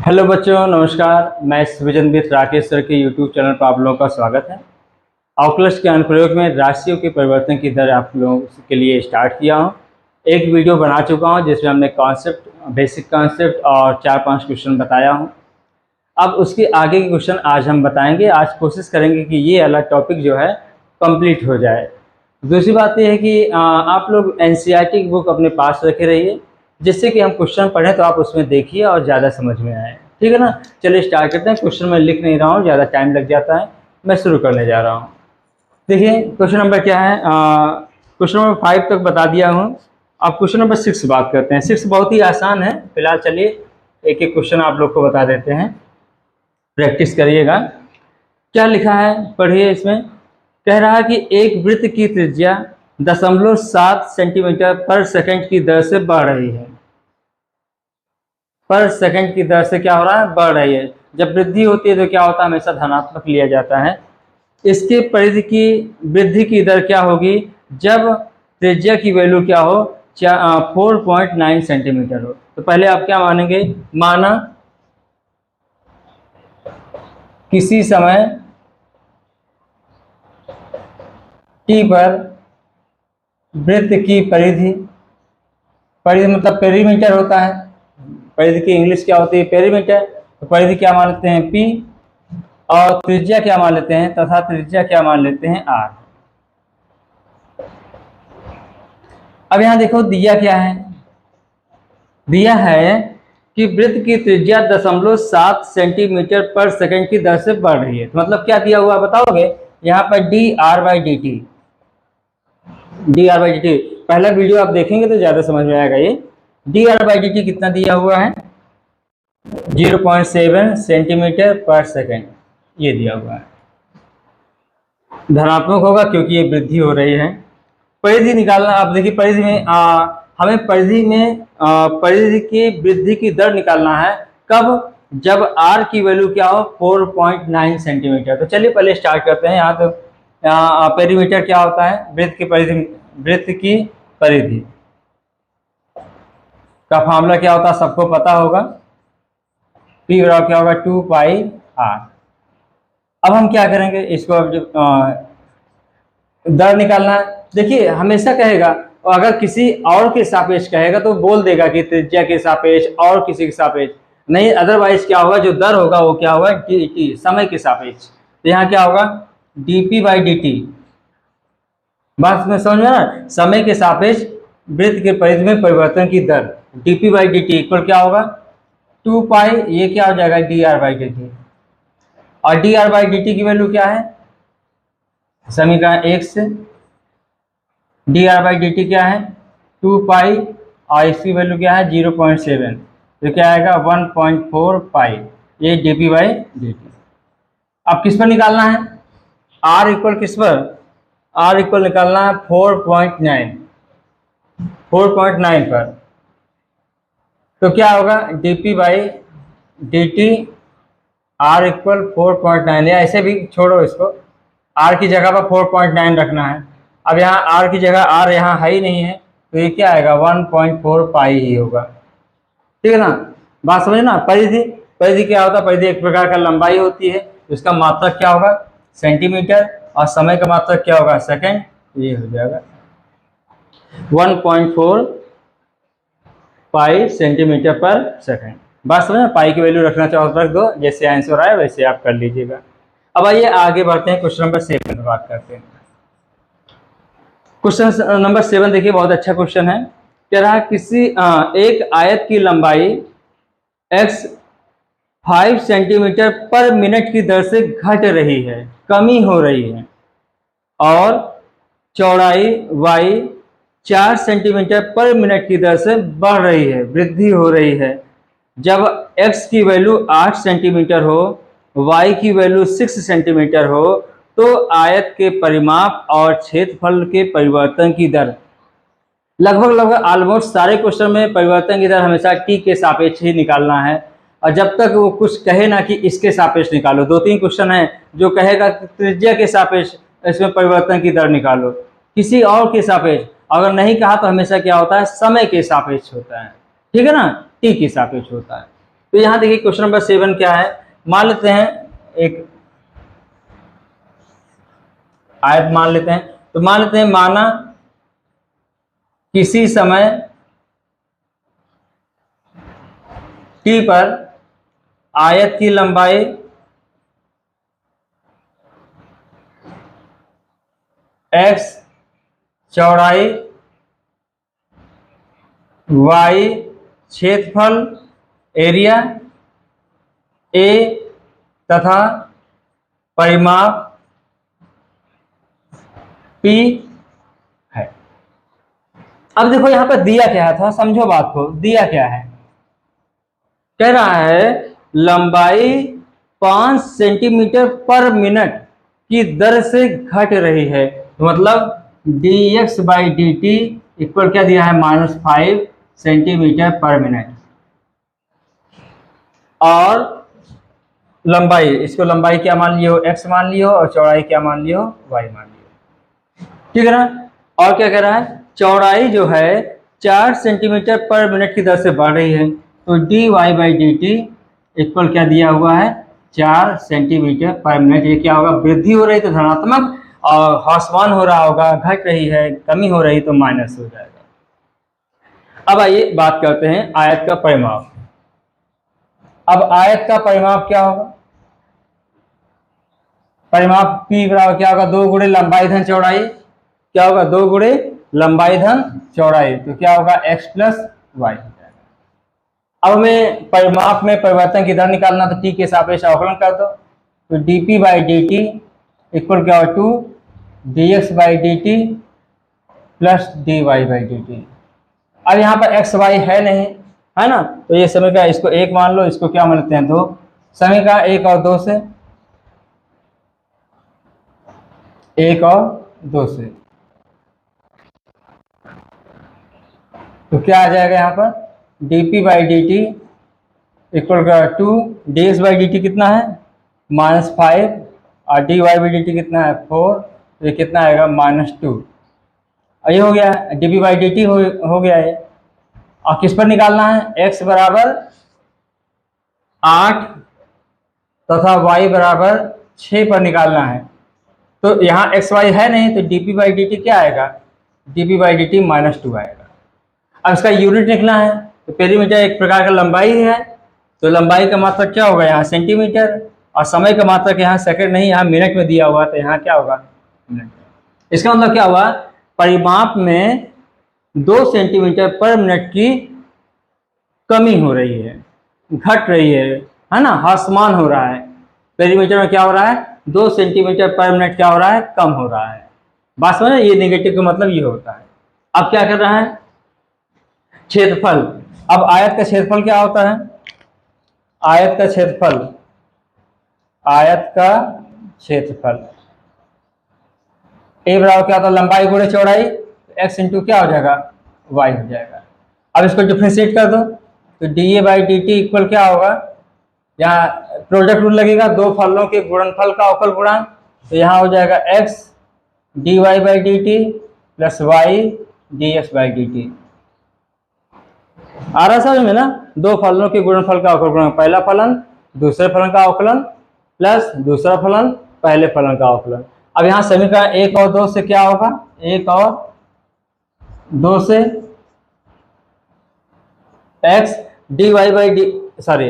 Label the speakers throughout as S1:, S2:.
S1: Hello बच्चों, नमस्कार। मैं विजनविद राकेश सर के यूट्यूब चैनल पर आप लोगों का स्वागत है। आउटलस के अनुप्रयोग में राशियों के परिवर्तन की दर आप लोगों के लिए स्टार्ट किया हूँ। एक वीडियो बना चुका हूँ जिसमें हमने बेसिक कॉन्सेप्ट और 4-5 क्वेश्चन बताया हूँ। अब उसके आगे के क्वेश्चन आज हम बताएंगे। आज कोशिश करेंगे कि ये वाला टॉपिक जो है कंप्लीट हो जाए। दूसरी बात यह है कि आप लोग NCERT की बुक अपने पास रखे रहिए, जिससे कि हम क्वेश्चन पढ़ें तो आप उसमें देखिए और ज़्यादा समझ में आए। ठीक है ना। चलिए स्टार्ट करते हैं। क्वेश्चन मैं लिख नहीं रहा हूँ, ज़्यादा टाइम लग जाता है। मैं शुरू करने जा रहा हूँ। देखिए क्वेश्चन नंबर क्या है। क्वेश्चन नंबर 5 तक बता दिया हूँ। अब क्वेश्चन नंबर 6 बात करते हैं। 6 बहुत ही आसान है। फिलहाल चलिए एक एक क्वेश्चन आप लोग को बता देते हैं, प्रैक्टिस करिएगा। क्या लिखा है पढ़िए। इसमें कह रहा है कि एक वृत्त की त्रिज्या 0.7 सेंटीमीटर पर सेकंड की दर से बढ़ रही है। पर सेकंड की दर से क्या हो रहा है, बढ़ रही है। जब वृद्धि होती है तो क्या होता है, हमेशा धनात्मक लिया जाता है। इसके परिधि की वृद्धि की दर क्या होगी जब त्रिज्या की वैल्यू क्या हो, 4.9 सेंटीमीटर हो। तो पहले आप क्या मानेंगे, माना किसी समय t पर वृत्त की परिधि मतलब पेरीमीटर होता है। परिधि की इंग्लिश क्या होती है, पेरीमीटर। तो परिधि क्या मान लेते हैं, p, और त्रिज्या क्या मान लेते हैं, तथा त्रिज्या क्या मान लेते हैं, r। अब यहां देखो दिया क्या है, दिया है कि वृत्त की त्रिज्या 0.7 सेंटीमीटर पर सेकंड की दर से बढ़ रही है। तो मतलब क्या दिया हुआ बताओगे, यहाँ पर dr/dt। पहला वीडियो आप देखेंगे तो ज्यादा समझ में आएगा। ये dr/dt कितना दिया हुआ है, 0.7 सेंटीमीटर पर सेकंड ये दिया हुआ है। धनात्मक होगा क्योंकि ये वृद्धि हो रही है। परिधि निकालना। आप देखिए परिधि में हमें परिधि की वृद्धि की दर निकालना है। कब, जब r की वैल्यू क्या हो, 4.9 सेंटीमीटर। तो चलिए पहले स्टार्ट करते हैं। यहाँ तो पेरीमीटर क्या होता है, वृत्त की परिधि का फार्मूला क्या होता है, सबको पता होगा। p बराबर क्या होगा, 2πr। अब हम क्या करेंगे, इसको अब जो दर निकालना है। देखिए हमेशा कहेगा, और अगर किसी और के सापेक्ष कहेगा तो बोल देगा कि त्रिज्या के सापेक्ष और किसी के सापेक्ष नहीं। अदरवाइज क्या होगा, जो दर होगा वो क्या होगा, dt, समय के सापेक्ष। तो यहाँ क्या होगा, dp/dt। बात में समझ में ना, समय के सापेक्ष वृत्त के परिधि में परिवर्तन की दर dp/dt इक्वल क्या होगा, 2π। ये क्या हो जाएगा, dr/dt। और dr/dt की वैल्यू क्या है, समीकरण 1 से dr/dt क्या है, 2π, और इसकी वैल्यू क्या है, 0.7। तो क्या आएगा, 1.4π। ये dp/dt। अब किस पर निकालना है, r इक्वल किस पर, r इक्वल निकालना है 4.9 पर। तो क्या होगा, dp/dt r इक्वल 4.9, या ऐसे भी छोड़ो इसको, r की जगह पर 4.9 रखना है। अब यहाँ r की जगह r यहाँ है ही नहीं है, तो ये क्या आएगा, 1.4π ही होगा। ठीक है ना, बात समझे ना। परिधि क्या होता है, परिधि एक प्रकार का लंबाई होती है। उसका मात्रक क्या होगा, सेंटीमीटर, और समय का मात्रक क्या होगा, सेकंड। ये हो जाएगा 1.4π सेंटीमीटर पर सेकंड। बात समझ में, पाई की वैल्यू रखना चाहो तो रख दो, जैसे आंसर आए वैसे आप कर लीजिएगा। अब आइए आगे बढ़ते हैं, क्वेश्चन नंबर 7 में बात करते हैं। क्वेश्चन नंबर 7 देखिए, बहुत अच्छा क्वेश्चन है। कह रहा है किसी एक आयत की लंबाई x 5 सेंटीमीटर पर मिनट की दर से घट रही है, कमी हो रही है, और चौड़ाई y 4 सेंटीमीटर पर मिनट की दर से बढ़ रही है, वृद्धि हो रही है। जब x की वैल्यू 8 सेंटीमीटर हो, y की वैल्यू 6 सेंटीमीटर हो, तो आयत के परिमाप और क्षेत्रफल के परिवर्तन की दर, लगभग ऑलमोस्ट सारे क्वेश्चन में परिवर्तन की दर हमेशा t के सापेक्ष ही निकालना है। और जब तक वो कुछ कहे ना कि इसके सापेक्ष निकालो, 2-3 क्वेश्चन है जो कहेगा त्रिज्या के सापेक्ष इसमें परिवर्तन की दर निकालो, किसी और के सापेक्ष। अगर नहीं कहा तो हमेशा क्या होता है, समय के सापेक्ष होता है। ठीक है ना, t के सापेक्ष होता है। तो यहाँ देखिए क्वेश्चन नंबर 7 क्या है, मान लेते हैं एक आयत मान लेते हैं। तो मान लेते हैं माना किसी समय t पर आयत की लंबाई x, चौड़ाई y, क्षेत्रफल एरिया a तथा परिमाप p है। अब देखो यहाँ पर दिया क्या था, समझो बात को, दिया क्या है, कह रहा है लंबाई 5 सेंटीमीटर पर मिनट की दर से घट रही है। तो मतलब dx by D t equal क्या दिया है, -5 सेंटीमीटर पर मिनट। और लंबाई, इसको लंबाई क्या मान लियो, x मान लियो, और चौड़ाई क्या मान लियो, y मान लियो, ठीक है ना। और क्या कह रहा है, चौड़ाई जो है 4 सेंटीमीटर पर मिनट की दर से बढ़ रही है। तो dy by D t equal क्या दिया हुआ है, 4 सेंटीमीटर पर मिनट। ये क्या होगा, वृद्धि हो रही तो धनात्मक, और ह्रासमान हो रहा होगा, घट रही है, कमी हो रही तो माइनस हो जाएगा। अब आइए बात करते हैं आयत का परिमाप। अब आयत का परिमाप क्या होगा, परिमाप P बराबर क्या होगा, 2 गुणे लंबाई धन चौड़ाई, क्या होगा 2 गुणे लंबाई धन चौड़ाई, तो क्या होगा x प्लस वाई। अब हमें परिमाप में परिवर्तन की दर निकालना, तो t के सापेक्ष अवकलन कर दो। तो dp by D t equal क्या होगा 2 dx by D T plus dy by D T. अब यहाँ पर x y है नहीं, है ना, तो ये समीकरण इसको 1 मान लो, इसको क्या मान लेते हैं 2। समीकरण 1 और 2 से, 1 और 2 से, तो क्या आ जाएगा यहाँ पर dp by D t equal का 2 dx बाई डी टी कितना है -5, और dy बाई डी टी कितना है 4, तो ये कितना आएगा -2। और ये हो गया dp बाई डी टी हो गया है। और किस पर निकालना है, x बराबर 8 तथा y बराबर 6 पर निकालना है। तो यहाँ x y है नहीं, तो dp बाई डी टी क्या आएगा, dp बाई डी टी -2 आएगा। अब इसका यूनिट निकलना है, तो पेरीमीटर एक प्रकार का लंबाई है, तो लंबाई का मात्रक क्या होगा यहाँ सेंटीमीटर, और समय का मात्रक यहाँ सेकंड नहीं, यहाँ मिनट में दिया हुआ, तो यहाँ क्या होगा मिनट। इसका मतलब क्या हुआ, परिमाप में 2 सेंटीमीटर पर मिनट की कमी हो रही है, घट रही है ना, ह्रासमान हो रहा है। पेरीमीटर में क्या हो रहा है, 2 सेंटीमीटर पर मिनट क्या हो रहा है, कम हो रहा है। बात समझ, ये नेगेटिव का मतलब ये होता है। अब क्या कर रहा है, क्षेत्रफल। अब आयत का क्षेत्रफल क्या होता है, आयत का क्षेत्रफल, आयत का क्षेत्रफल a बराबर क्या होता है, लंबाई गुणे चौड़ाई, x इंटू क्या हो जाएगा, y हो जाएगा। अब इसको डिफ्रेंशिएट कर दो, तो dA by D t equal क्या होगा, यहाँ प्रोडक्ट रूल लगेगा, 2 फलों के गुणनफल का अवकल गुणांक, तो यहाँ हो जाएगा x dy by D T plus y dx by D T. आ रहा समझ में ना, 2 फलनों के गुणनफल का अवकल गुणांक, पहला फलन दूसरे फलन का अवकलन प्लस दूसरा फलन पहले फलन का अवकलन। अब यहाँ समीकरण 1 और 2 से क्या होगा, 1 और 2 से x dy by D sorry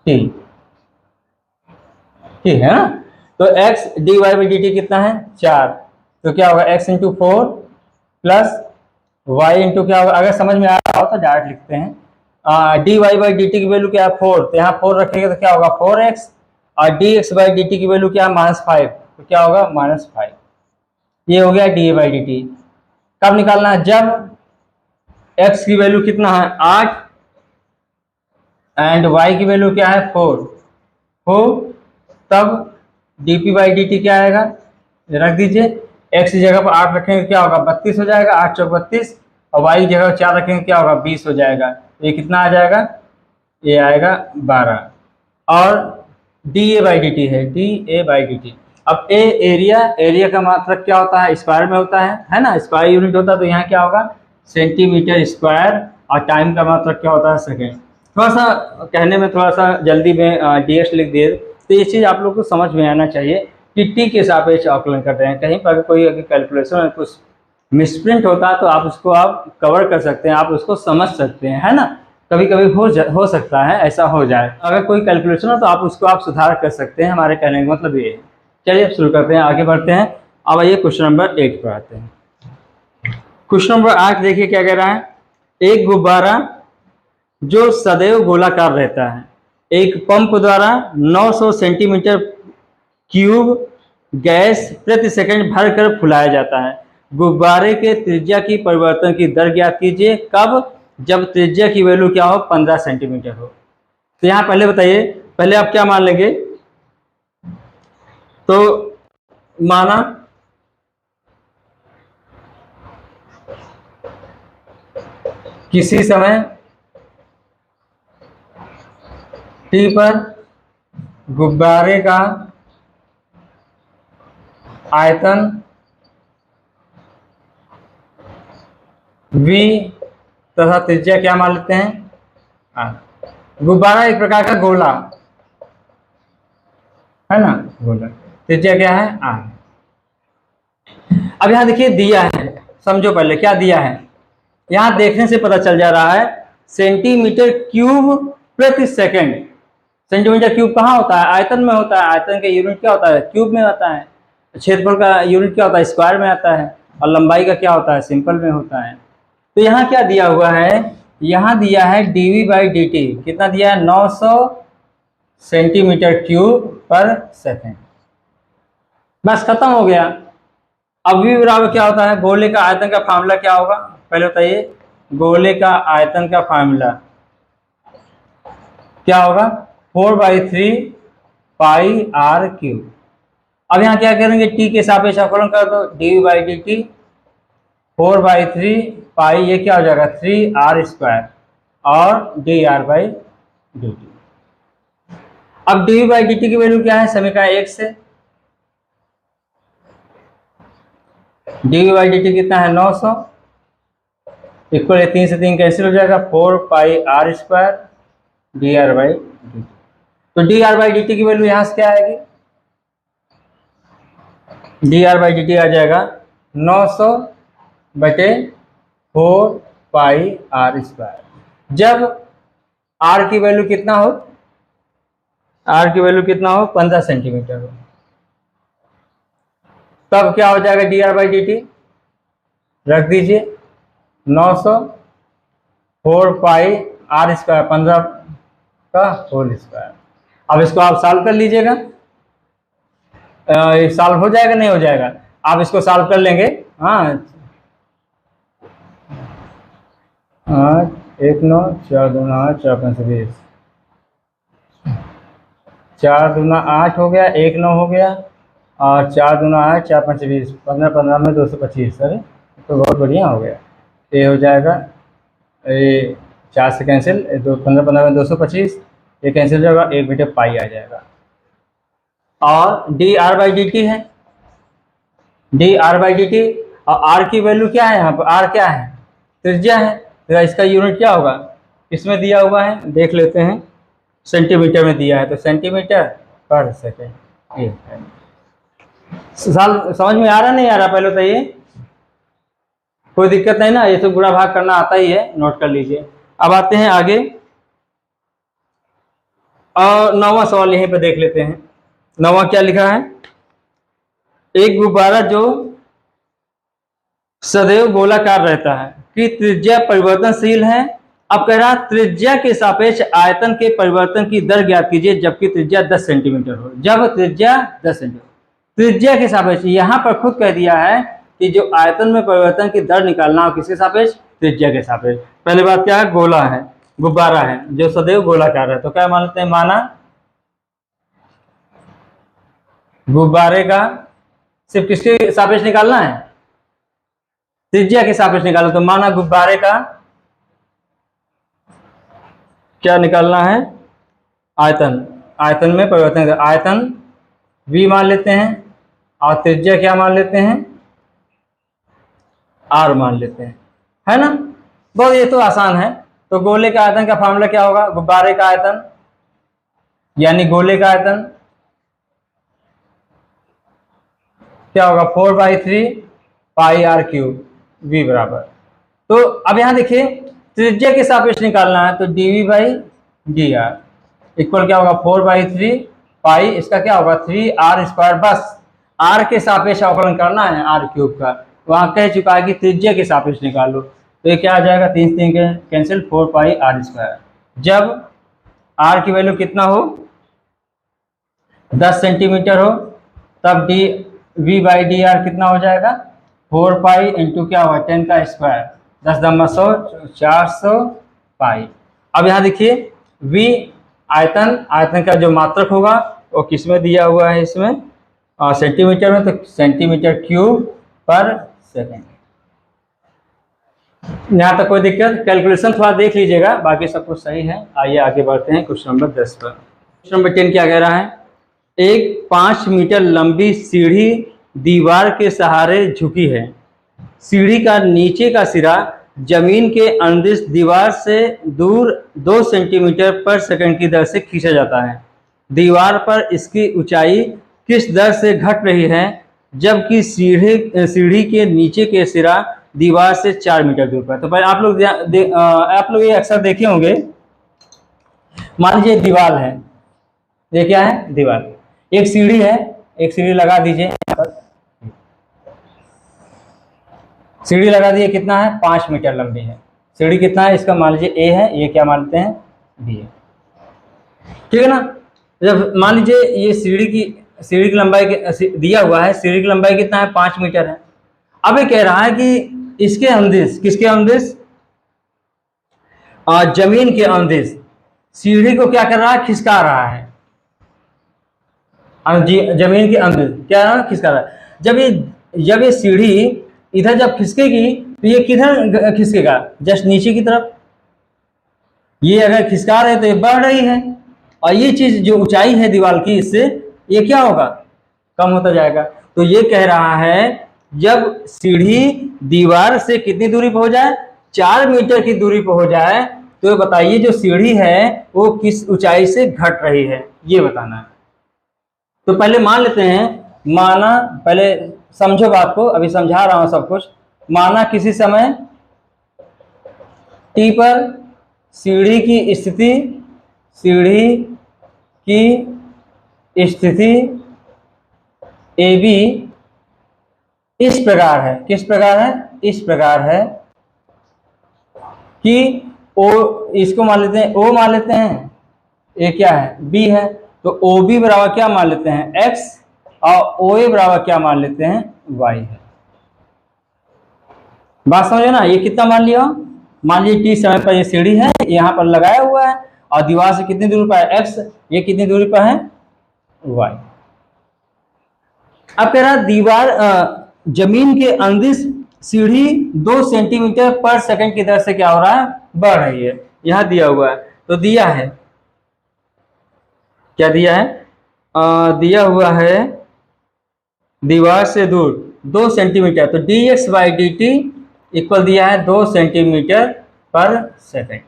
S1: t, ठीक है ना, तो x dy by D t कितना है 4, तो क्या होगा x into 4 plus y into क्या होगा, अगर समझ में आ रहा हो तो डायरेक्ट लिखते हैं, dy बाई डी टी की वैल्यू क्या है 4, तो यहाँ 4 रखेंगे तो क्या होगा 4x, और dx बाई डी टी की वैल्यू क्या है -5, तो क्या होगा -5। ये हो गया डी बाई डी टी। कब निकालना है, जब x की वैल्यू कितना है 8 एंड y की वैल्यू क्या है 4 हो, तब dp बाई डी टी क्या आएगा, रख दीजिए, x की जगह पर 8 रखेंगे क्या होगा 32 हो जाएगा, 8 चौक 32, और y की जगह 4 रखेंगे क्या होगा 20 हो जाएगा। ये कितना आ जाएगा, ये आएगा 12। और dA बाई डी टी है, dA बाई डी टी। अब a एरिया, एरिया का मात्रक क्या होता है, स्क्वायर में होता है ना, स्क्वायर यूनिट होता है, तो यहाँ क्या होगा सेंटीमीटर स्क्वायर और टाइम का मात्रक क्या होता है, सेकेंड। थोड़ा सा कहने में थोड़ा सा जल्दी में डीएस लिख दिए, तो ये चीज़ आप लोग को समझ में आना चाहिए कि टी के सापेक्ष आकलन कर रहे हैं। कहीं पर कोई अगर कैलकुलेशन में कुछ मिसप्रिंट होता है तो आप उसको आप कवर कर सकते हैं, आप उसको समझ सकते हैं, है ना। कभी कभी हो सकता है ऐसा हो जाए, अगर कोई कैलकुलेशन हो तो आप उसको आप सुधार कर सकते हैं। हमारे कहने का मतलब ये है। चलिए अब शुरू करते हैं, आगे बढ़ते हैं। अब आइए क्वेश्चन नंबर 8 पर आते हैं। क्वेश्चन नंबर 8 देखिए क्या कह रहा है। एक गुब्बारा जो सदैव गोलाकार रहता है, एक पंप द्वारा 900 सेंटीमीटर क्यूब गैस प्रति सेकंड भरकर फुलाया जाता है। गुब्बारे के त्रिज्या की परिवर्तन की दर ज्ञात कीजिए। कब? जब त्रिज्या की वैल्यू क्या हो, 15 सेंटीमीटर हो। तो यहाँ पहले बताइए, पहले आप क्या मान लेंगे, तो माना किसी समय टी पर गुब्बारे का आयतन V तथा त्रिज्या क्या मान लेते हैं, गुब्बारा एक प्रकार का गोला है ना, गोला, त्रिज्या क्या है, R। अब यहां देखिए दिया है, समझो पहले क्या दिया है। यहां देखने से पता चल जा रहा है सेंटीमीटर क्यूब प्रति सेकंड। सेंटीमीटर क्यूब कहाँ होता है, आयतन में होता है। आयतन का यूनिट क्या होता है, क्यूब में आता है। क्षेत्रफल का यूनिट क्या होता है, स्क्वायर में आता है। और लंबाई का क्या होता है, सिंपल में होता है। तो यहाँ क्या दिया हुआ है, यहाँ दिया है dV/dt, कितना दिया है, 900 सेंटीमीटर क्यूब पर सेकंड। बस खत्म हो गया। अब V बराबर क्या होता है, गोले का आयतन का फार्मूला क्या होगा, पहले बताइए। गोले का आयतन का फार्मूला क्या होगा, 4/3 पाई r क्यूब। अब यहाँ क्या करेंगे, t के सापेक्ष अवकलन कर दो, dV/dt 4/3 पाई, ये क्या हो जाएगा 3r² और dr/dt। अब dV/dt की वैल्यू क्या है, समीकरण 1 से। dV/dt कितना है, 900 इक्वल 3 से 3 कैंसिल हो जाएगा, 4 पाई r² dr/dt। तो dr/dt की वैल्यू यहां से क्या आएगी, dr/dt आ जाएगा 900 बटे 4 पाई r²। जब r की वैल्यू कितना हो, r की वैल्यू कितना हो, 15 सेंटीमीटर हो, तब क्या हो जाएगा dr/dt, रख दीजिए 900 4 पाई r², 15 का होल स्क्वायर। अब इसको आप सॉल्व कर लीजिएगा, सॉल्व हो जाएगा, नहीं हो जाएगा, आप इसको सॉल्व कर लेंगे। हाँ 8 1 9 4 2 8 4 5 20, 4 2 8 हो गया, 1 9 हो गया, और 4 2 8 4 5 20, 15 15 में 225। अरे तो बहुत बढ़िया हो गया। ये हो जाएगा, ये 4 से कैंसिल, 15 15 में 225, ये कैंसिल हो जाएगा, 1 बटे पाई आ जाएगा। और dr/dt है, dr/dt, और r की वैल्यू क्या है, यहाँ पर r क्या है, त्रिज्या है, तो इसका यूनिट क्या होगा, इसमें दिया हुआ है, देख लेते हैं। सेंटीमीटर में दिया है, तो सेंटीमीटर पर सेकेंड। ये समझ में आ रहा नहीं आ रहा, पहले तो ये कोई दिक्कत नहीं ना, ये तो गुणा भाग करना आता ही है, नोट कर लीजिए। अब आते हैं आगे, और 9वां सवाल यहीं पे देख लेते हैं। 9वां क्या लिखा है, एक गुब्बारा जो सदैव गोलाकार रहता है कि त्रिज्या परिवर्तनशील है। अब कह रहा त्रिज्या के सापेक्ष आयतन के परिवर्तन की दर ज्ञात कीजिए जबकि त्रिज्या 10 सेंटीमीटर हो। जब त्रिज्या 10 सेंटीमीटर, त्रिज्या के सापेक्ष, यहाँ पर खुद कह दिया है कि जो आयतन में परिवर्तन की दर निकालना हो, किसके सापेक्ष, त्रिज्या के सापेक्ष। पहले बात क्या है, गोला है, गुब्बारा है जो सदैव गोलाकार है, तो क्या मान लेते हैं, माना गुब्बारे का सिर्फ किसके सापेक्ष निकालना है, त्रिज्या के सापेक्ष निकालो, तो माना गुब्बारे का क्या निकालना है, आयतन, आयतन में परिवर्तन, आयतन V मान लेते हैं, और त्रिज्या क्या मान लेते हैं, R मान लेते हैं, है ना। बहुत, ये तो आसान है। तो गोले का आयतन का फॉर्मूला क्या होगा? गुब्बारे का आयतन यानी गोले का आयतन क्या होगा? 4/3 पाई आर क्यूब वी बराबर। तो अब यहां देखिए त्रिज्या के सापेक्ष निकालना है, तो dv by D are equal क्या होगा? 4/3 पाई, इसका क्या होगा? 3r²। बस r के सापेक्ष अवकलन करना है r क्यूब का। वहां कह चुका है कि त्रिज्या के सापेक्ष निकालो, तो ये क्या आ जाएगा? 3 3 के कैंसिल, 4πr²। जब r की वैल्यू कितना हो? 10 सेंटीमीटर हो, तब D V by D R कितना हो जाएगा? 4 पाई इंटू क्या हुआ? 10 का स्क्वायर, 10 दम 100, 400 पाई। अब यहाँ देखिए v आयतन, आयतन का जो मात्रक होगा वो किस में दिया हुआ है? इसमें सेंटीमीटर में, तो सेंटीमीटर क्यूब पर सेकेंड। यहाँ तक कोई दिक्कत? कैलकुलेशन थोड़ा देख लीजिएगा, बाकी सब कुछ सही है। आइए आगे बढ़ते हैं क्वेश्चन नंबर 10 पर। क्वेश्चन नंबर 10 क्या कह रहा है? एक 5 मीटर लंबी सीढ़ी दीवार के सहारे झुकी है। सीढ़ी का नीचे का सिरा जमीन के अनुदिश दीवार से दूर 2 सेंटीमीटर पर सेकंड की दर से खींचा जाता है। दीवार पर इसकी ऊंचाई किस दर से घट रही है, जबकि सीढ़ी के नीचे के सिरा दीवार से 4 मीटर दूर पर। तो भाई आप लोग ये अक्सर देखे होंगे। मान लीजिए दीवार है, ये क्या है? दीवार। एक सीढ़ी है, एक सीढ़ी लगा दीजिए यहाँ पर। सीढ़ी लगा दिए, कितना है? 5 मीटर लंबी है। सीढ़ी कितना है? इसका मान लीजिए ए है, ये क्या मानते हैं? बी है, ठीक है ना। जब मान लीजिए ये सीढ़ी की लंबाई दिया हुआ है, सीढ़ी की लंबाई कितना है? 5 मीटर है। अब ये कह रहा है कि इसके अनुदिश, किसके अनुदिश? जमीन के अनुदिश सीढ़ी को क्या कर रहा है? खिसका रहा है। जमीन के अनुदिश क्या खिसका रहा है? जब ये सीढ़ी इधर जब खिसकेगी तो ये किधर खिसकेगा? जस्ट नीचे की तरफ। ये अगर खिसका रहे तो ये बढ़ रही है, और ये चीज जो ऊंचाई है दीवार की, इससे ये क्या होगा? कम होता जाएगा। तो ये कह रहा है जब सीढ़ी दीवार से कितनी दूरी पर हो जाए? 4 मीटर की दूरी पर हो जाए, तो बताइए जो सीढ़ी है वो किस ऊंचाई से घट रही है, ये बताना है। तो पहले मान लेते हैं, माना, पहले समझो बात को, अभी समझा रहा हूं सब कुछ। माना किसी समय टी पर सीढ़ी की स्थिति ए बी इस प्रकार है। किस प्रकार है? इस प्रकार है कि ओ, इसको मान लेते हैं ओ मान लेते हैं, ए क्या है? बी है। तो ओ बी बराबर क्या मान लेते हैं? एक्स, और ओ ए बराबर क्या मान लेते हैं? वाई है। बात समझे ना? ये कितना मान लिया? मान लीजिए टी समय पर ये सीढ़ी है, यहाँ पर लगाया हुआ है, और दीवार से कितनी दूरी पर है? एक्स। ये कितनी दूरी पर है? वाई। अब कह रहा दीवार जमीन के अनुदिश सीढ़ी 2 सेंटीमीटर पर सेकंड की दर से क्या हो रहा है? बढ़ रही है। यहां दिया हुआ है, तो दिया है क्या? दिया है दिया हुआ है दीवार से दूर 2 सेंटीमीटर, तो dx बाई dt इक्वल दिया है 2 सेंटीमीटर पर सेकंड।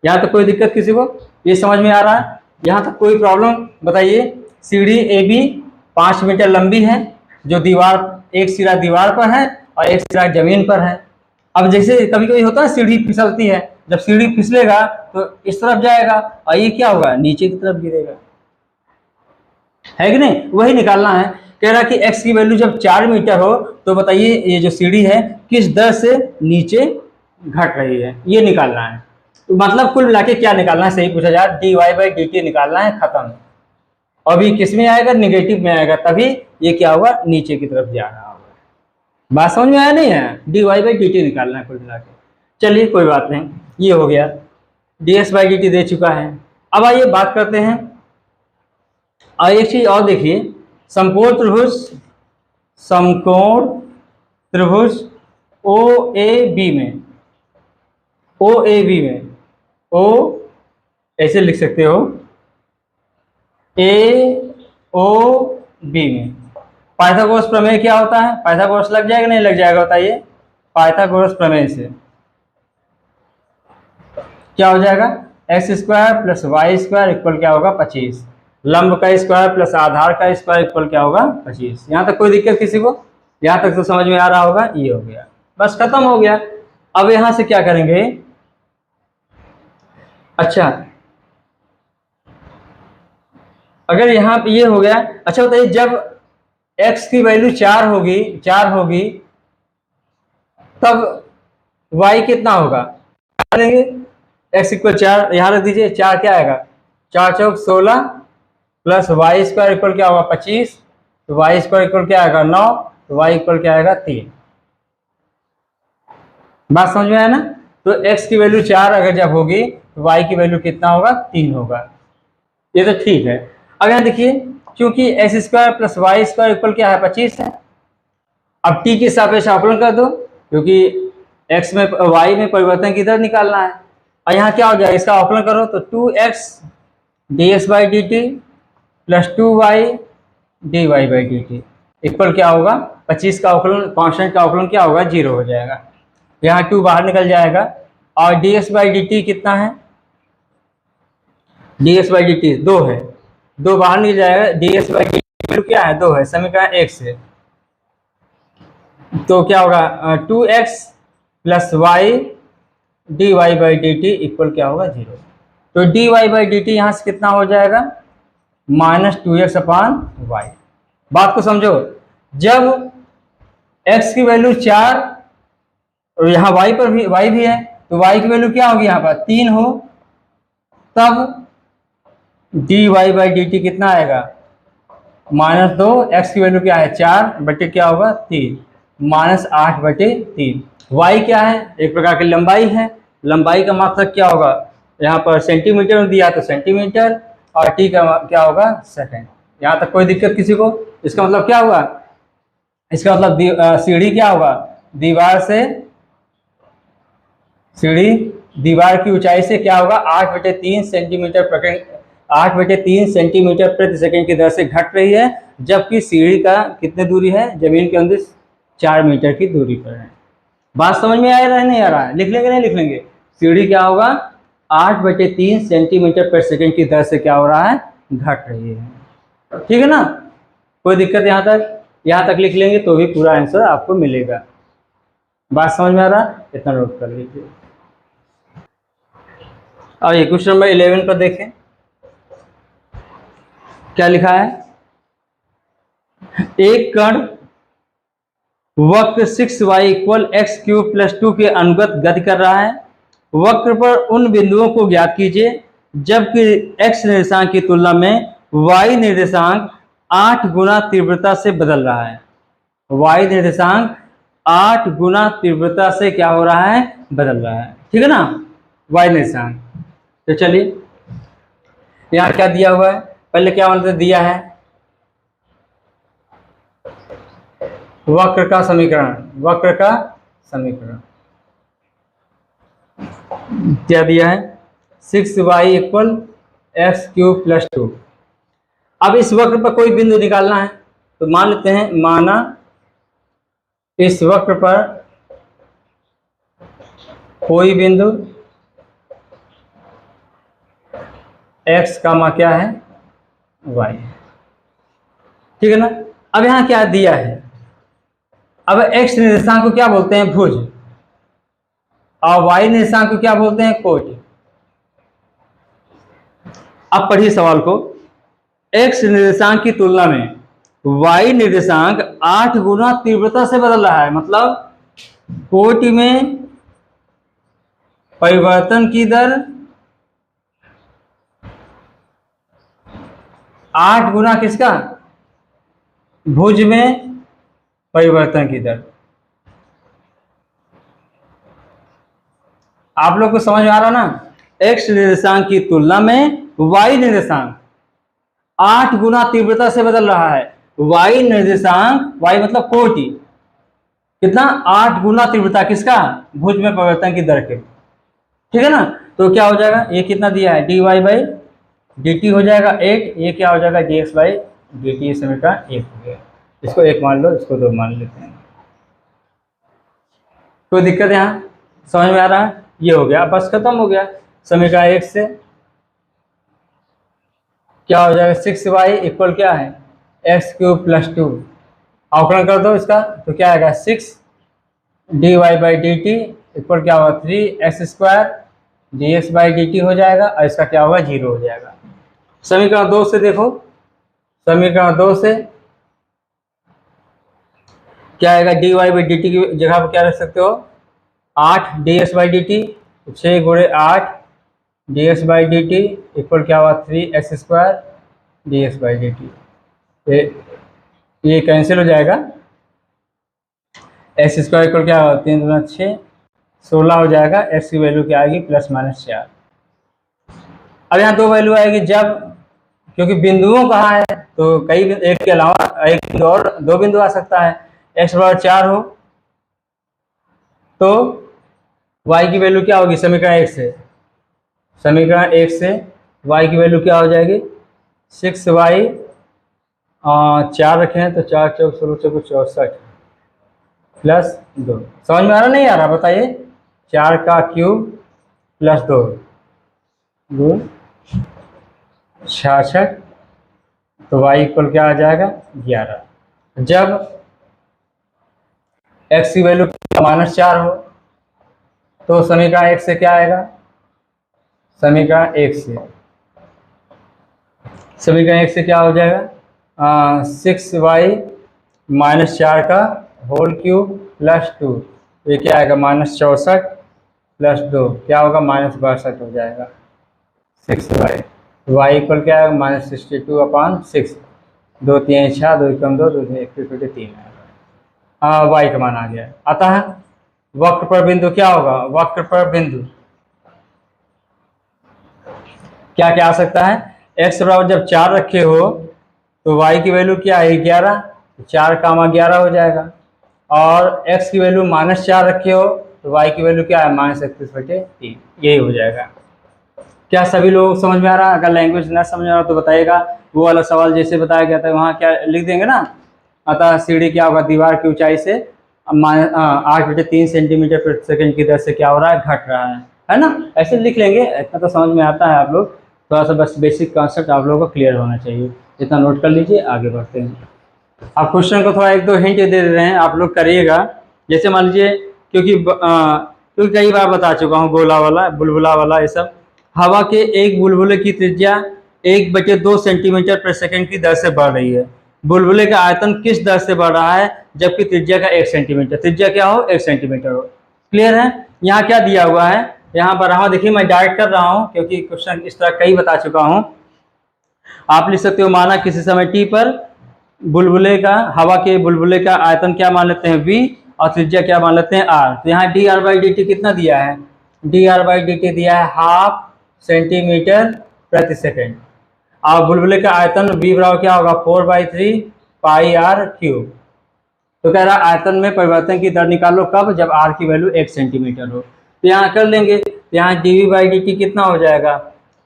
S1: यहाँ तक कोई दिक्कत किसी को? ये समझ में आ रहा है? यहाँ तक कोई प्रॉब्लम बताइए? सीढ़ी ए बी 5 मीटर लंबी है, जो दीवार, एक सिरा दीवार पर है और एक सिरा जमीन पर है। अब जैसे कभी कभी होता है सीढ़ी फिसलती है, जब सीढ़ी फिसलेगा तो इस तरफ जाएगा, और ये क्या होगा? नीचे की तरफ गिरेगा, है कि नहीं? वही निकालना है। कह रहा कि x की वैल्यू जब 4 मीटर हो, तो बताइए ये जो सीढ़ी है किस दर से नीचे घट रही है, ये निकालना है। तो मतलब कुल मिला के क्या निकालना है? सही पूछा जाए, dy बाई dt निकालना है, खत्म। अभी किस में आएगा? निगेटिव में आएगा, तभी ये क्या होगा? नीचे की तरफ जा रहा होगा। बात समझ में आया नहीं है? dy बाई dt निकालना है कुल मिला के। चलिए कोई बात नहीं, ये हो गया। dx बाई dt दे चुका है। अब आइए बात करते हैं, और एक चीज और देखिए, समकोण त्रिभुज ओ ए बी में ओ ऐसे लिख सकते हो, ए ओ बी में पाइथागोरस प्रमेय क्या होता है? पाइथागोरस लग जाएगा नहीं लग जाएगा? बताइए। पाइथागोरस प्रमेय से क्या हो जाएगा, X square plus Y square equal क्या होगा 25, लंब का स्क्वायर प्लस आधार का स्क्वायर इक्वल क्या होगा 25। यहाँ तक कोई दिक्कत किसी को, यहाँ तक तो समझ में आ रहा होगा, ये हो गया, बस खत्म हो गया। अब यहाँ से क्या करेंगे, अच्छा अगर यहाँ पे ये हो गया, अच्छा बताइए जब x की वैल्यू 4 होगी तब y कितना होगा, x इक्वल 4 यहाँ रख दीजिए, 4 क्या आएगा, 4 चौक 16 प्लस वाई स्क्वायर इक्वल क्या होगा 25, तो वाई स्क्वायर इक्वल क्या आएगा 9, तो वाई इक्वल क्या आएगा 3। बात समझ में आया ना। तो x की वैल्यू 4 अगर जब होगी तो y की वैल्यू कितना होगा 3 होगा, ये तो ठीक है। अब यहाँ देखिए क्योंकि x square plus Y square equal क्या है 25 है, अब t के सापेक्ष अवकलन कर दो क्योंकि x में y में परिवर्तन की दर निकालना है। और यहाँ क्या हो जाएगा, इसका अवकलन करो तो 2x dx by D T plus 2y dy by D t equal क्या होगा 25 का अवकलन, कांस्टेंट का अवकलन क्या होगा 0 हो जाएगा, यहाँ 2 बाहर निकल जाएगा। और dx बाई डी टी कितना है, dx बाई डी टी 2 है, 2 बाहर निकल जाएगा, dx बाई डी टी क्या है 2 है, समीकरण 1 से, तो क्या होगा 2x plus y d y by D t equal क्या होगा 0। तो d y by D t यहाँ से कितना हो जाएगा -2x अपान वाई। बात को समझो, जब x की वैल्यू 4 और यहाँ y पर भी y भी है तो y की वैल्यू क्या होगी यहाँ पर 3 हो, तब d y by D t कितना आएगा -2, x की वैल्यू क्या है 4 बटे क्या होगा 3, -8 बटे 3। y क्या है, एक प्रकार की लंबाई है, लंबाई का मात्रक क्या होगा, यहाँ पर सेंटीमीटर में दिया तो सेंटीमीटर, और t का क्या होगा सेकंड। यहाँ तक कोई दिक्कत किसी को, इसका मतलब क्या हुआ, इसका मतलब सीढ़ी क्या होगा, सीढ़ी दीवार की ऊंचाई से क्या होगा 8/3 सेंटीमीटर प्रति सेकंड की दर से घट रही है, जबकि सीढ़ी का कितने दूरी है, जमीन के अंदर 4 मीटर की दूरी पर है। बात समझ में आ रहा है नहीं आ रहा है, लिख लेंगे नहीं लिख लेंगे, सीढ़ी क्या होगा 8/3 सेंटीमीटर प्रति सेकंड की दर से क्या हो रहा है घट रही है, ठीक है ना। कोई दिक्कत यहाँ तक लिख लेंगे तो भी पूरा आंसर आपको मिलेगा। बात समझ में आ रहा है, इतना नोट कर लीजिए। और ये क्वेश्चन नंबर 11 पर देखें क्या लिखा है, एक कण वक्र 6y इक्वल x³ प्लस 2 के अनुगत गति कर रहा है, वक्र पर उन बिंदुओं को ज्ञात कीजिए जबकि x निर्देशांक की तुलना में y निर्देशांक 8 गुना तीव्रता से बदल रहा है, y निर्देशांक 8 गुना तीव्रता से क्या हो रहा है बदल रहा है, ठीक है ना, y निर्देशांक। तो चलिए यहाँ क्या दिया हुआ है, पहले क्या मतलब दिया है वक्र का समीकरण, क्या दिया है 6y इक्वल x³ प्लस 2। अब इस वक्र पर कोई बिंदु निकालना है तो मान लेते हैं, माना इस वक्र पर कोई बिंदु x कामा क्या है y, ठीक है ना। अब यहाँ क्या दिया है, अब x निर्देशांक को क्या बोलते हैं भुज, और y निर्देशांक को क्या बोलते हैं कोटि। अब पढ़िए सवाल को, x निर्देशांक की तुलना में y निर्देशांक 8 गुना तीव्रता से बदल रहा है, मतलब कोटि में परिवर्तन की दर 8 गुना किसका, भुज में परिवर्तन की दर। आप लोग को समझ में आ रहा ना, x निर्देशांक की तुलना में y निर्देशांक 8 गुना तीव्रता से बदल रहा है, y निर्देशांक, y मतलब कोटि, कितना 8 गुना तीव्रता किसका, भुज में परिवर्तन की दर के, ठीक है ना। तो क्या हो जाएगा, ये कितना दिया है dy बाई dt हो जाएगा 8, ये क्या हो जाएगा dx बाई dt, समीकरण 1 हो गया। इसको 1 मान लो, इसको 2 मान लेते हैं, कोई दिक्कत यहाँ समझ में आ रहा है, ये हो गया, बस खत्म हो गया। समीकरण 1 से क्या हो जाएगा, 6y इक्वल क्या है, एक्स क्यूब प्लस 2। अवकलन कर दो इसका तो क्या आएगा, 6 dy by D t equal क्या होगा, 3x² dx by D T हो जाएगा, और इसका क्या होगा, 0 हो जाएगा। समीकरण 2 से देखो, समीकरण 2 से क्या आएगा, dy बाई डी टी की जगह पर क्या रख सकते हो, 8 dx बाई डी टी, 6 गुणे 8 dx by D t equal क्या हुआ, 3x² dx by D T. ये कैंसिल हो जाएगा, x² इक्वल क्या होगा, 3 दूना 6, 16 हो जाएगा। x की वैल्यू क्या आएगी, +-4। अब यहाँ दो वैल्यू आएगी जब, क्योंकि बिंदुओं कहाँ है तो कई एक के अलावा एक बिंदु और दो बिंदु आ सकता है। x बराबर 4 हो तो y की वैल्यू क्या होगी, समीकरण 1 से, समीकरण 1 से y की वैल्यू क्या हो जाएगी, 6y 4 रखे हैं तो 4 चौक 16 चौक 64 +2। समझ में आ रहा नहीं आ रहा बताइए, 4 का क्यूब प्लस 2 गुण 66, तो y इक्वल क्या आ जाएगा, 11। जब x की वैल्यू -4 हो तो समीकरण 1 से क्या आएगा, समीकरण 1 से, समीकरण 1 से क्या हो जाएगा, 6y -4 का होल क्यूब प्लस 2, ये क्या आएगा, -64 + 2 क्या होगा, -62 हो जाएगा। 6y, y इक्वल क्या है, -62/6, 2 3 6, 2 कम 2, 2 1 3 आएगा। y का मान आ गया। अतः वक्र पर बिंदु क्या होगा, वक्र पर बिंदु क्या क्या आ सकता है, x बराबर जब 4 रखे हो तो y की वैल्यू क्या है, 11, 4 का 11 हो जाएगा। और x की वैल्यू -4 रखे हो तो y की वैल्यू क्या है, -31/3, यही हो जाएगा। क्या सभी लोग समझ में आ रहा है? अगर लैंग्वेज ना समझ में आ रहा तो बताइएगा। वो वाला सवाल जैसे बताया गया था वहाँ क्या लिख देंगे ना, अतः सीढ़ी क्या होगा, दीवार की ऊंचाई से 8/3 सेंटीमीटर प्रति सेकंड की दर से क्या हो रहा है, घट रहा है ना, ऐसे लिख लेंगे। इतना तो समझ में आता है, आप लोग थोड़ा सा बस बेसिक कॉन्सेप्ट आप लोगों को क्लियर होना चाहिए। इतना नोट कर लीजिए, आगे बढ़ते हैं। आप क्वेश्चन को थोड़ा 1-2 हिंट दे रहे हैं, आप लोग करिएगा। जैसे मान लीजिए, क्योंकि कई बार बता चुका हूँ, गोला वाला, बुलबुला वाला, ये सब। हवा के एक बुलबुले की त्रिज्या 1/2 सेंटीमीटर प्रति सेकंड की दर से बढ़ रही है। बुलबुले का आयतन किस दर से बढ़ रहा है जबकि त्रिज्या का 1 सेंटीमीटर, त्रिज्या क्या हो, 1 सेंटीमीटर हो। क्लियर है? यहाँ क्या दिया हुआ है, यहाँ पर हाँ देखिए, मैं डायरेक्ट कर रहा हूँ क्योंकि क्वेश्चन इस तरह कई बता चुका हूँ। आप लिख सकते हो, माना किसी समय t पर बुलबुले का, हवा के बुलबुले का आयतन क्या मान लेते हैं, v, और त्रिज्या क्या मान लेते हैं, r। तो यहाँ dr/dt कितना दिया है, dr/dt दिया है 1/2 सेंटीमीटर प्रति सेकंड। और बुलबुले का आयतन v बराबर क्या होगा, 4/3 πr³। तो कह रहा है आयतन में परिवर्तन की दर निकालो, कब, जब r की वैल्यू 1 सेंटीमीटर हो। तो यहाँ कर लेंगे, तो यहाँ dv/dt कितना हो जाएगा,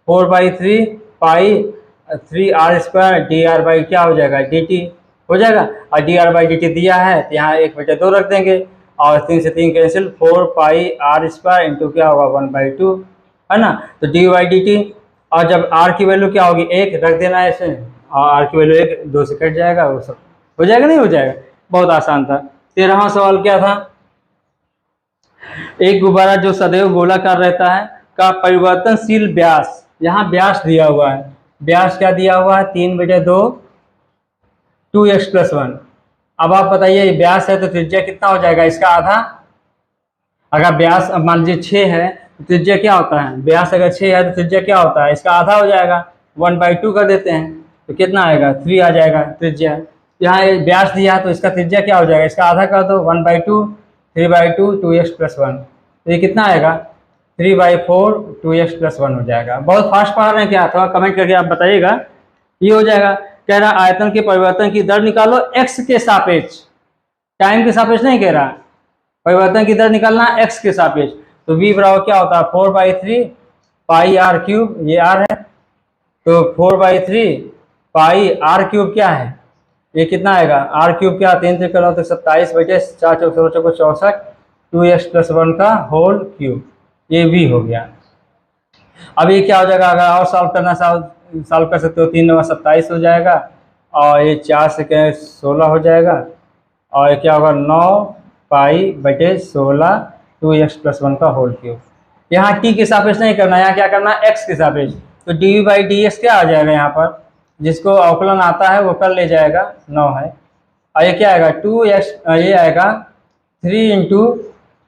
S1: 4/3 π3r² dr/ क्या हो जाएगा, dt हो जाएगा। और dr/dt दिया है तो यहाँ 1/2 रख देंगे, और 3 से 3 कैंसिल, 4πr² इंटू क्या होगा, 1/2, है ना। तो dv/dt, और जब r की वैल्यू क्या होगी, 1 रख देना है ऐसे, और r की वैल्यू 1, 2 से कट जाएगा, वो सब हो जाएगा, नहीं हो जाएगा। बहुत आसान था। 13वां सवाल क्या था, एक गुब्बारा जो सदैव गोलाकार रहता है का परिवर्तनशील व्यास, यहाँ व्यास दिया हुआ है, व्यास क्या दिया हुआ है, 3/2 2x + 1। अब आप बताइए, व्यास है तो त्रिज्या कितना हो जाएगा, इसका आधा। अगर व्यास मान लीजिए 6 है तो त्रिज्या क्या होता है, व्यास अगर 6 है तो त्रिज्या क्या होता है, इसका आधा हो जाएगा, 1/2 कर देते हैं तो कितना आएगा, 3 आ जाएगा त्रिज्या। यहाँ व्यास दिया तो इसका त्रिज्या क्या हो जाएगा, इसका आधा कर दो, 1/2 3/2 2x + 1, तो ये कितना आएगा, 3/4 2x + 1 हो जाएगा। बहुत फास्ट पढ़ रहे हैं क्या, थोड़ा कमेंट करके आप बताइएगा। ये हो जाएगा। कह रहा आयतन के परिवर्तन की दर निकालो x के सापेक्ष, टाइम के सापेक्ष नहीं कह रहा, परिवर्तन की दर निकालना x के सापेक्ष। तो v बराबर क्या होता है, 4/3 πr³, ये r है, तो 4/3 πr³ क्या है, ये कितना आएगा, r³ क्या, 3 से करो तो 27/4 64 2x + 1 का होल क्यूब, ये v हो गया। अब ये क्या हो जाएगा, अगर और सॉल्व कर सकते हो, 3 9 27 हो जाएगा, और ये 4 से क्या 16 हो जाएगा, और ये क्या होगा 9 पाई/16 2x+1 का होल क्यूब। यहाँ t के सापेक्ष नहीं करना, यहाँ क्या करना है x के सापेक्ष, तो dv/dx क्या आ जाएगा यहाँ पर, जिसको अवकलन आता है वो कर ले जाएगा, 9 है, और ये क्या आएगा 2x, ये आएगा 3 इंटू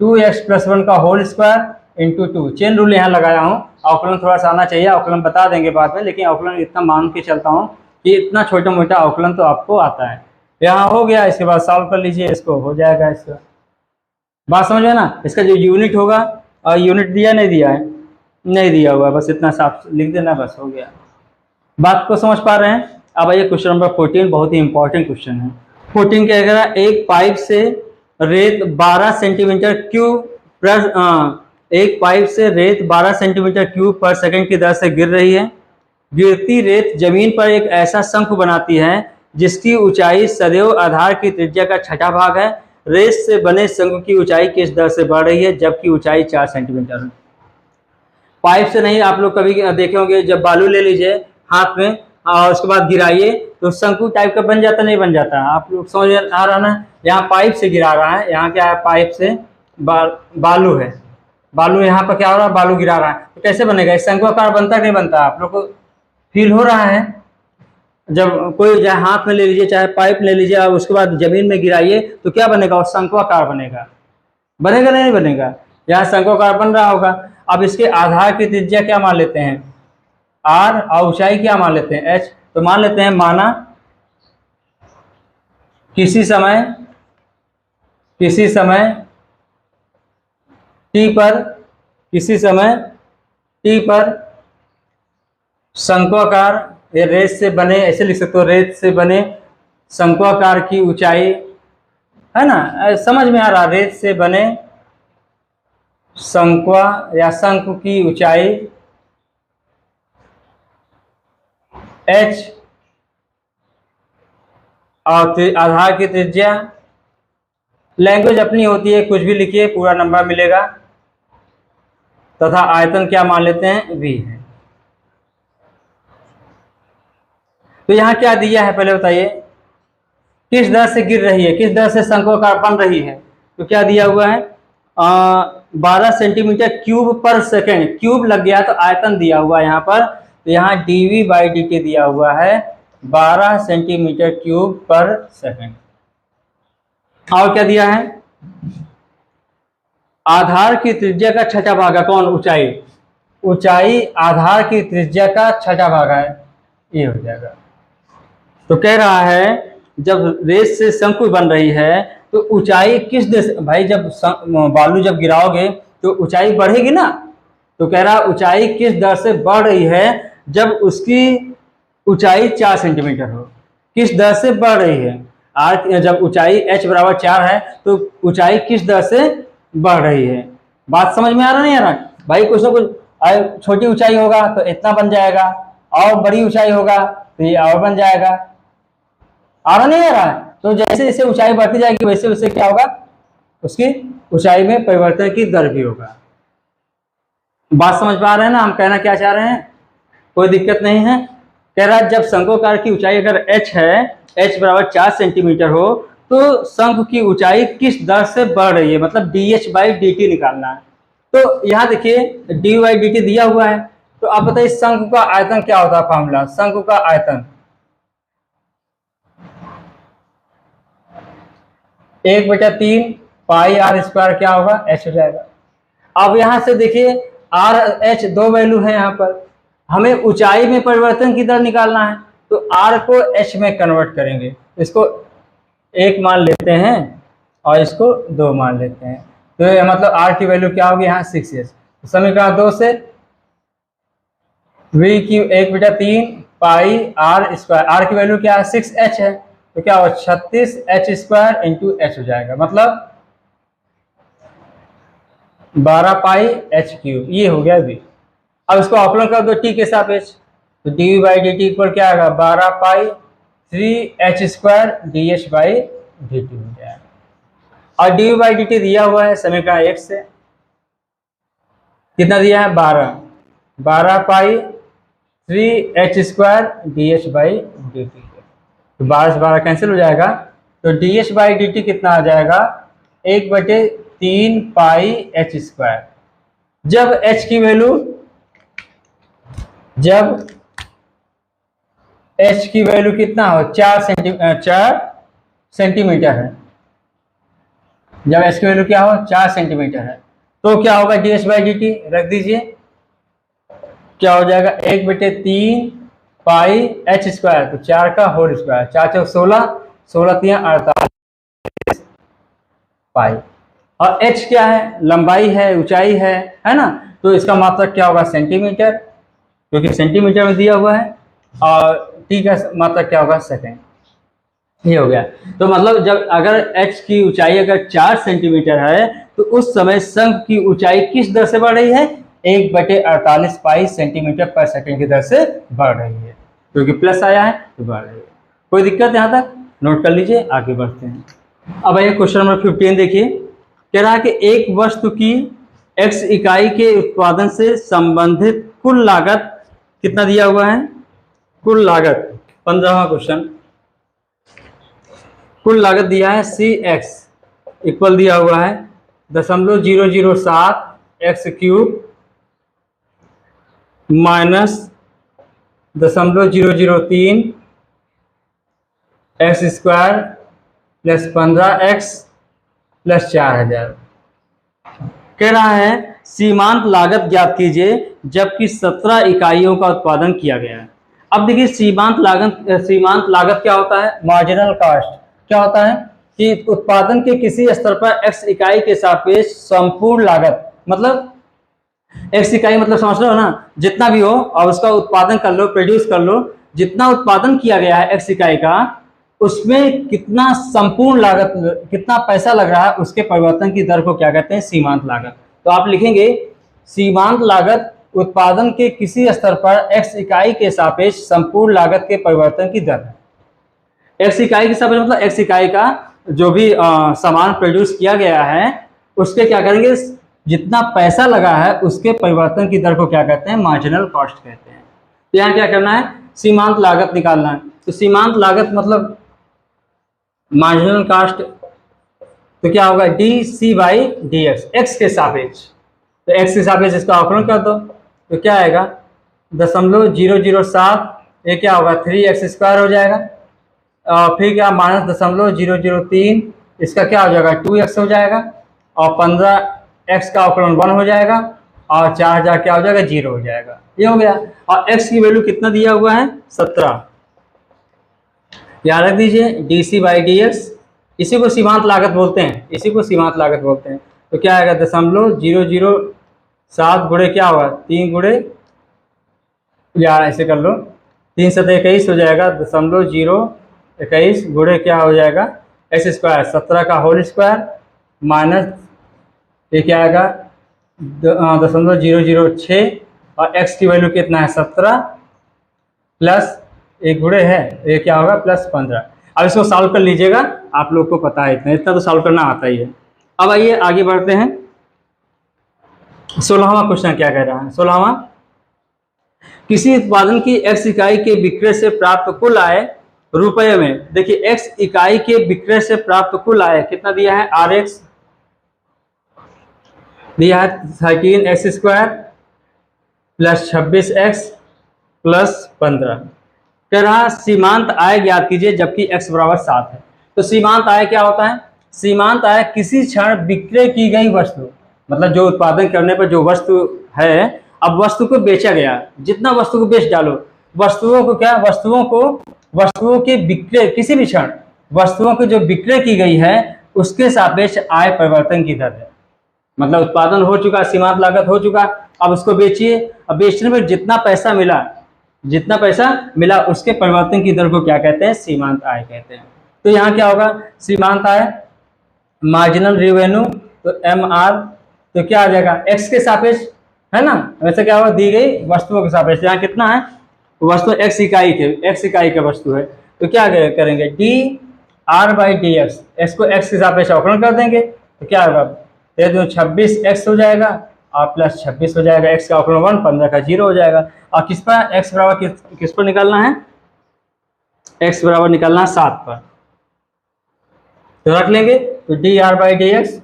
S1: 2x+1 का whole square into 2। Chain rule यहाँ लगाया हूँ, अवकलन थोड़ा सा आना चाहिए, अवकलन बता देंगे बाद में, लेकिन अवकलन इतना मान के चलता हूँ कि इतना छोटा मोटा अवकलन तो आपको आता है। यहाँ हो गया, इसके बाद सॉल्व कर लीजिए, इसको हो जाएगा। इसका बात समझ में ना, इसका जो यूनिट होगा, और यूनिट दिया नहीं दिया है, नहीं दिया हुआ, बस इतना साफ लिख देना, बस हो गया। बात को समझ पा रहे हैं। अब आइए क्वेश्चन नंबर 14, बहुत ही इंपॉर्टेंट क्वेश्चन है। 14 क्या कह रहा है, एक पाइप से रेत 12 सेंटीमीटर क्यूब पर सेकंड की दर से गिर रही है। गिरती रेत जमीन पर एक ऐसा शंकु बनाती है जिसकी ऊंचाई सदैव आधार की त्रिज्या का छठा भाग है। रेत से बने शंकु की ऊंचाई किस दर से बढ़ रही है, जबकि ऊंचाई 4 सेंटीमीटर है। पाइप से नहीं, आप लोग कभी देखे होंगे, जब बालू ले लीजिए हाथ में और उसके बाद गिराइए तो शंकु टाइप का बन जाता, नहीं बन जाता। आप लोग समझ आ रहा ना, यहाँ पाइप से गिरा रहा है, यहाँ क्या है, पाइप से बालू है, बालू यहाँ पर क्या हो रहा है, बालू गिरा रहा है, तो कैसे बनेगा, शंकु आकार बनता नहीं बनता, आप लोग को फील हो रहा है। जब कोई चाहे हाथ में ले लीजिए, चाहे पाइप ले लीजिए, और उसके बाद जमीन में गिराइए तो क्या बनेगा, शंकु आकार बनेगा, बनेगा नहीं बनेगा, यहाँ शंकु आकार बन रहा होगा। अब इसके आधार की त्रिज्या क्या मान लेते हैं, r, और ऊंचाई क्या मान लेते हैं, h। तो मान लेते हैं, माना किसी समय t पर शंक्वाकार, ये रेत से बने, ऐसे लिख सकते हो, रेत से बने शंक्वाकार की ऊंचाई, है ना, समझ में आ रहा, रेत से बने शंकु की ऊंचाई h और आधार की त्रिज्या, लैंग्वेज अपनी होती है, कुछ भी लिखिए पूरा नंबर मिलेगा, तथा आयतन क्या मान लेते हैं, v है। तो यहाँ क्या दिया है, पहले बताइए, किस दर से गिर रही है, किस दर से शंक्वाकार बन रही है, तो क्या दिया हुआ है, 12 सेंटीमीटर क्यूब पर सेकंड, क्यूब लग गया तो आयतन दिया हुआ है यहाँ पर, तो यहाँ dv/dt दिया हुआ है 12 सेंटीमीटर क्यूब पर सेकंड। और क्या दिया है, आधार की त्रिज्या का छठा भाग है, कौन, ऊंचाई, ऊंचाई आधार की त्रिज्या का छठा भाग है, ये हो जाएगा। तो कह रहा है जब रेत से शंकु बन रही है तो ऊंचाई किस दर से, भाई जब बालू जब गिराओगे तो ऊंचाई बढ़ेगी ना, तो कह रहा ऊंचाई किस दर से बढ़ रही है, जब उसकी ऊंचाई 4 सेंटीमीटर हो, किस दर से बढ़ रही है, जब ऊंचाई h बराबर 4 है तो ऊंचाई किस दर से बढ़ रही है। बात समझ में आ रहा नहीं आ रहा भाई, कुछ ना कुछ, छोटी ऊंचाई होगा तो इतना बन जाएगा, और बड़ी ऊंचाई होगा तो ये और बन जाएगा, आ रहा नहीं आ रहा है। तो जैसे जैसे ऊंचाई बढ़ती जाएगी वैसे वैसे क्या होगा, उसकी ऊंचाई में परिवर्तन की दर भी होगा। बात समझ पा रहे हैं ना, हम कहना क्या चाह रहे हैं, कोई दिक्कत नहीं है। कह रहा है जब शंक्वाकार की ऊंचाई अगर h है, h बराबर 4 सेंटीमीटर हो, तो शंकु की ऊंचाई किस दर से बढ़ रही है, मतलब dh/dt निकालना है। तो यहाँ देखिए dy/dt दिया हुआ है, तो आप बताइए शंकु का आयतन क्या होता है, फॉर्मूला, शंकु का आयतन 1/3 पाई r स्क्वायर क्या होगा, h हो जाएगा। अब यहाँ से देखिए r h दो वैल्यू है, यहाँ पर हमें ऊंचाई में परिवर्तन की दर निकालना है, तो r को h में कन्वर्ट करेंगे, इसको 1 मान लेते हैं और इसको 2 मान लेते हैं, तो मतलब r की वैल्यू क्या होगी, यहाँ 6h। तो समीकरण 2 से v की 1/3 पाई r स्क्वायर, r की वैल्यू क्या है, 6h है, तो क्या हो 36h² इंटू h हो जाएगा, मतलब 12 पाई h³, ये हो गया v। अब इसको अवकलन कर दो t के सापेक्ष, तो dv/dt इक्वल क्या आएगा, 12 पाई 3h² dh/dt हो जाएगा। और dv/dt दिया हुआ है समीकरण 1 से, कितना दिया है, 12, 12 पाई 3h² dh/dt। तो 12 से 12 कैंसिल हो जाएगा, तो dh/dt कितना आ जाएगा, 1/3 पाई h²। जब h की वैल्यू कितना हो, 4 सेंटीमीटर है, जब h की वैल्यू क्या हो, 4 सेंटीमीटर है, तो क्या होगा, dh/dt रख दीजिए, क्या हो जाएगा, 1/3 पाई h², तो 4 का होल स्क्वायर, 4 चौक 16, 16 3 48 पाई। और h क्या है, लंबाई है, ऊंचाई है ना, तो इसका मात्रक क्या होगा, सेंटीमीटर, क्योंकि सेंटीमीटर में दिया हुआ है, और t का मात्रक क्या होगा, सेकेंड। ये हो गया। तो मतलब जब अगर h की ऊंचाई अगर 4 सेंटीमीटर है, तो उस समय शंख की ऊंचाई किस दर से बढ़ रही है, 1/48 पाई सेंटीमीटर पर सेकंड की दर से बढ़ रही है, क्योंकि प्लस आया है तो बढ़ रही है। कोई दिक्कत यहाँ तक, नोट कर लीजिए, आगे बढ़ते हैं। अब आइए क्वेश्चन नंबर 15 देखिए, कह रहा है कि एक वस्तु की x इकाई के उत्पादन से संबंधित कुल लागत कितना दिया हुआ है, कुल लागत 15वां क्वेश्चन, कुल लागत दिया है cx इक्वल दिया हुआ है 0.007 x³ minus 0.003 x² plus 15x plus 4000। कह रहा है सीमांत लागत ज्ञात कीजिए जबकि 17 इकाइयों का उत्पादन किया गया है। अब देखिए सीमांत लागत क्या होता है, मार्जिनल कॉस्ट क्या होता है कि उत्पादन के किसी स्तर पर x इकाई के सापेक्ष संपूर्ण लागत, मतलब x इकाई मतलब समझ रहे हो ना, जितना भी हो और उसका उत्पादन कर लो, प्रोड्यूस कर लो, जितना उत्पादन किया गया है x इकाई का, उसमें कितना संपूर्ण लागत, कितना पैसा लग रहा है, उसके परिवर्तन की दर को क्या कहते हैं, सीमांत लागत। तो आप लिखेंगे सीमांत लागत उत्पादन के किसी स्तर पर x इकाई के सापेक्ष संपूर्ण लागत के परिवर्तन की दर है। x इकाई के सापेक्ष मतलब x इकाई का जो भी सामान प्रोड्यूस किया गया है, उसके क्या करेंगे, जितना पैसा लगा है उसके परिवर्तन की दर को क्या कहते हैं, मार्जिनल कॉस्ट कहते हैं। तो यहाँ क्या करना है, सीमांत लागत निकालना है। तो सीमांत लागत मतलब मार्जिनल कॉस्ट, तो क्या होगा, dc/dx, x के सापेक्ष, तो x के सापेक्ष इसका अवकलन कर दो, तो क्या आएगा 0.007, ये क्या होगा 3x² हो जाएगा, और फिर क्या माइनस 0.003, इसका क्या हो जाएगा 2x हो जाएगा, और 15x का अवकलन 1 हो जाएगा, और 4000 क्या हो जाएगा 0 हो जाएगा। ये हो गया। और x की वैल्यू कितना दिया हुआ है, 17, याद रख दीजिए dc/dx, इसी को सीमांत लागत बोलते हैं, इसी को सीमांत लागत बोलते हैं। तो क्या आएगा 0.007 गुणे क्या होगा 3 गुणे, या ऐसे कर लो 3 7 21 हो जाएगा, 0.021 गुणे क्या हो जाएगा x², 17 का होल स्क्वायर माइनस ये क्या आएगा 0.006, और x की वैल्यू कितना है 17 प्लस एक गुणे है, ये क्या होगा प्लस 15। अब इसको सॉल्व कर लीजिएगा, आप लोग को पता है इतना तो सॉल्व करना आता ही है। अब आइए आगे बढ़ते हैं। 16वां क्वेश्चन क्या कह रहा है, 16वां, किसी उत्पादन की x इकाई के विक्रय से प्राप्त कुल आय रुपये में, देखिए x इकाई के विक्रय से प्राप्त कुल आय कितना दिया है, rx दिया है 13x² प्लस 26x प्लस 15। कह रहा सीमांत आय ज्ञात कीजिए जबकि x बराबर 7 है। तो सीमांत आय क्या होता है, सीमांत आय किसी क्षण विक्रय की गई वस्तु, मतलब जो उत्पादन करने पर जो वस्तु है, अब वस्तु को बेचा गया, जितना वस्तु को बेच डालो, वस्तुओं को क्या, वस्तुओं के विक्रय, किसी भी क्षण वस्तुओं की जो विक्रय की गई है उसके सापेक्ष आय परिवर्तन की दर है। मतलब उत्पादन हो चुका, सीमांत लागत हो चुका, अब उसको बेचिए, अब बेचने में जितना पैसा मिला उसके परिवर्तन की दर को क्या कहते हैं, सीमांत आय कहते हैं। तो यहाँ क्या होगा, सीमांत आय मार्जिनल रेवेन्यू, तो MR, तो क्या आ जाएगा x के सापेक्ष है ना, वैसे क्या होगा दी गई वस्तुओं के सापेक्ष, यहाँ कितना है वस्तु x इकाई का वस्तु है, तो क्या करेंगे dr/dx, x को x के सापेक्ष अवकलन कर देंगे, तो क्या होगा 26x हो जाएगा, और प्लस 26 हो जाएगा। x का अवकलन 1, 15 का 0 हो जाएगा। और किस पर x बराबर किस पर निकालना है? x बराबर निकालना है 7 पर, तो रख लेंगे। तो D R by D x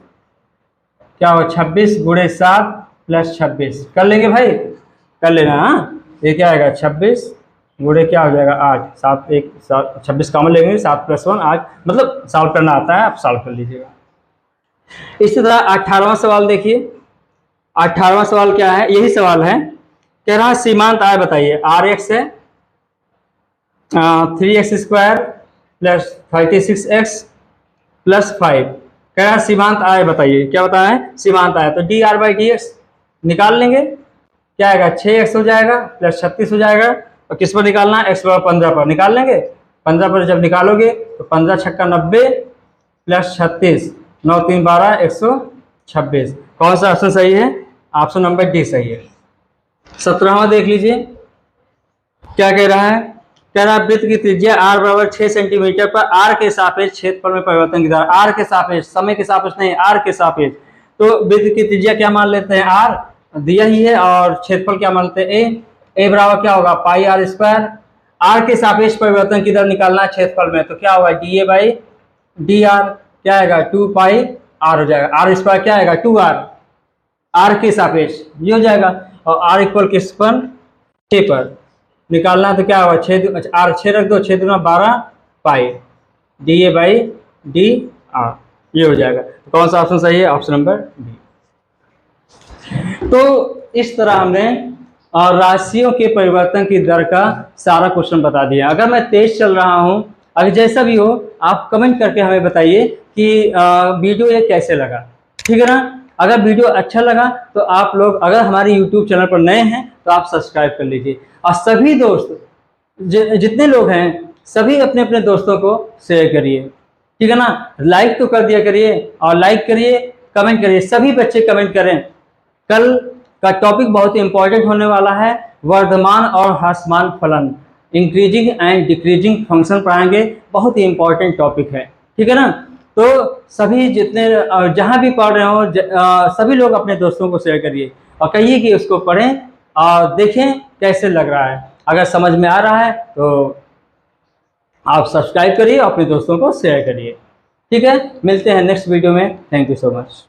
S1: क्या हो, 26 गुणे 7 प्लस 26 कर लेंगे भाई, कर लेना। हाँ, ये क्या आएगा 26 गुणे क्या हो जाएगा 8, 7 1 7 26 कॉमन लेंगे, 7 + 1 8, मतलब सॉल्व करना आता है, आप सॉल्व कर लीजिएगा। इसी तरह 18वां सवाल देखिए। 18वां सवाल क्या है, यही सवाल है, कह रहा है सीमांत आय बताइए। आर एक्स है 3x² प्लस 36x प्लस 5, कह रहा है सीमांत आय बताइए। क्या बताया है? सीमांत आय। तो D R by D x निकाल लेंगे, क्या आएगा 6x हो जाएगा प्लस 36 हो जाएगा। और किस पर निकालना है? x बराबर 15 पर निकाल लेंगे। 15 पर जब निकालोगे तो 15 छक्का 90 प्लस 36 9 3 12 126। कौन सा ऑप्शन सही है? ऑप्शन नंबर डी सही है। 17वां देख लीजिए, क्या कह रहा है? कह रहा है वृत्त की त्रिज्या r बराबर 6 सेंटीमीटर पर r के सापेक्ष क्षेत्रफल में परिवर्तन की दर। r के सापेक्ष, समय के सापेक्ष नहीं, r के सापेक्ष। तो वृत्त की त्रिज्या क्या मान लेते हैं? r दिया ही है, और क्षेत्रफल क्या मान लेते हैं? a बराबर क्या होगा पाई r स्क्वायर। r के सापेक्ष परिवर्तन की दर निकालना है क्षेत्रफल में, तो क्या होगा dA बाई dr, क्या आएगा 2 पाई r हो जाएगा। r स्क्वायर क्या आएगा 2r, r के सापेक्ष ये हो जाएगा। और r इक्वल किस पर? 6 पर निकालना, तो क्या होगा 6 r 6 रख दो, 6 दूना 12 पाई dA बाई dr, ये हो जाएगा। तो कौन सा ऑप्शन सही है? Option number B. तो इस तरह हमने राशियों के परिवर्तन की दर का सारा क्वेश्चन बता दिया। अगर मैं तेज चल रहा हूं, अगर जैसा भी हो, आप कमेंट करके हमें बताइए कि वीडियो ये कैसे लगा, ठीक है ना। अगर वीडियो अच्छा लगा तो आप लोग, अगर हमारे YouTube चैनल पर नए हैं तो आप सब्सक्राइब कर लीजिए। और सभी दोस्त जितने लोग हैं, सभी अपने अपने दोस्तों को शेयर करिए, ठीक है ना। लाइक तो कर दिया करिए, और लाइक करिए, कमेंट करिए, सभी बच्चे कमेंट करें। कल का टॉपिक बहुत ही इंपॉर्टेंट होने वाला है, वर्धमान और ह्रासमान फलन, इंक्रीजिंग एंड डिक्रीजिंग फंक्शन पढ़ाएंगे। बहुत ही इंपॉर्टेंट टॉपिक है, ठीक है ना। तो सभी जितने जहां भी पढ़ रहे हो, सभी लोग अपने दोस्तों को शेयर करिए और कहिए कि उसको पढ़ें और देखें कैसे लग रहा है। अगर समझ में आ रहा है तो आप सब्सक्राइब करिए और अपने दोस्तों को शेयर करिए, ठीक है। मिलते हैं नेक्स्ट वीडियो में। Thank you so much.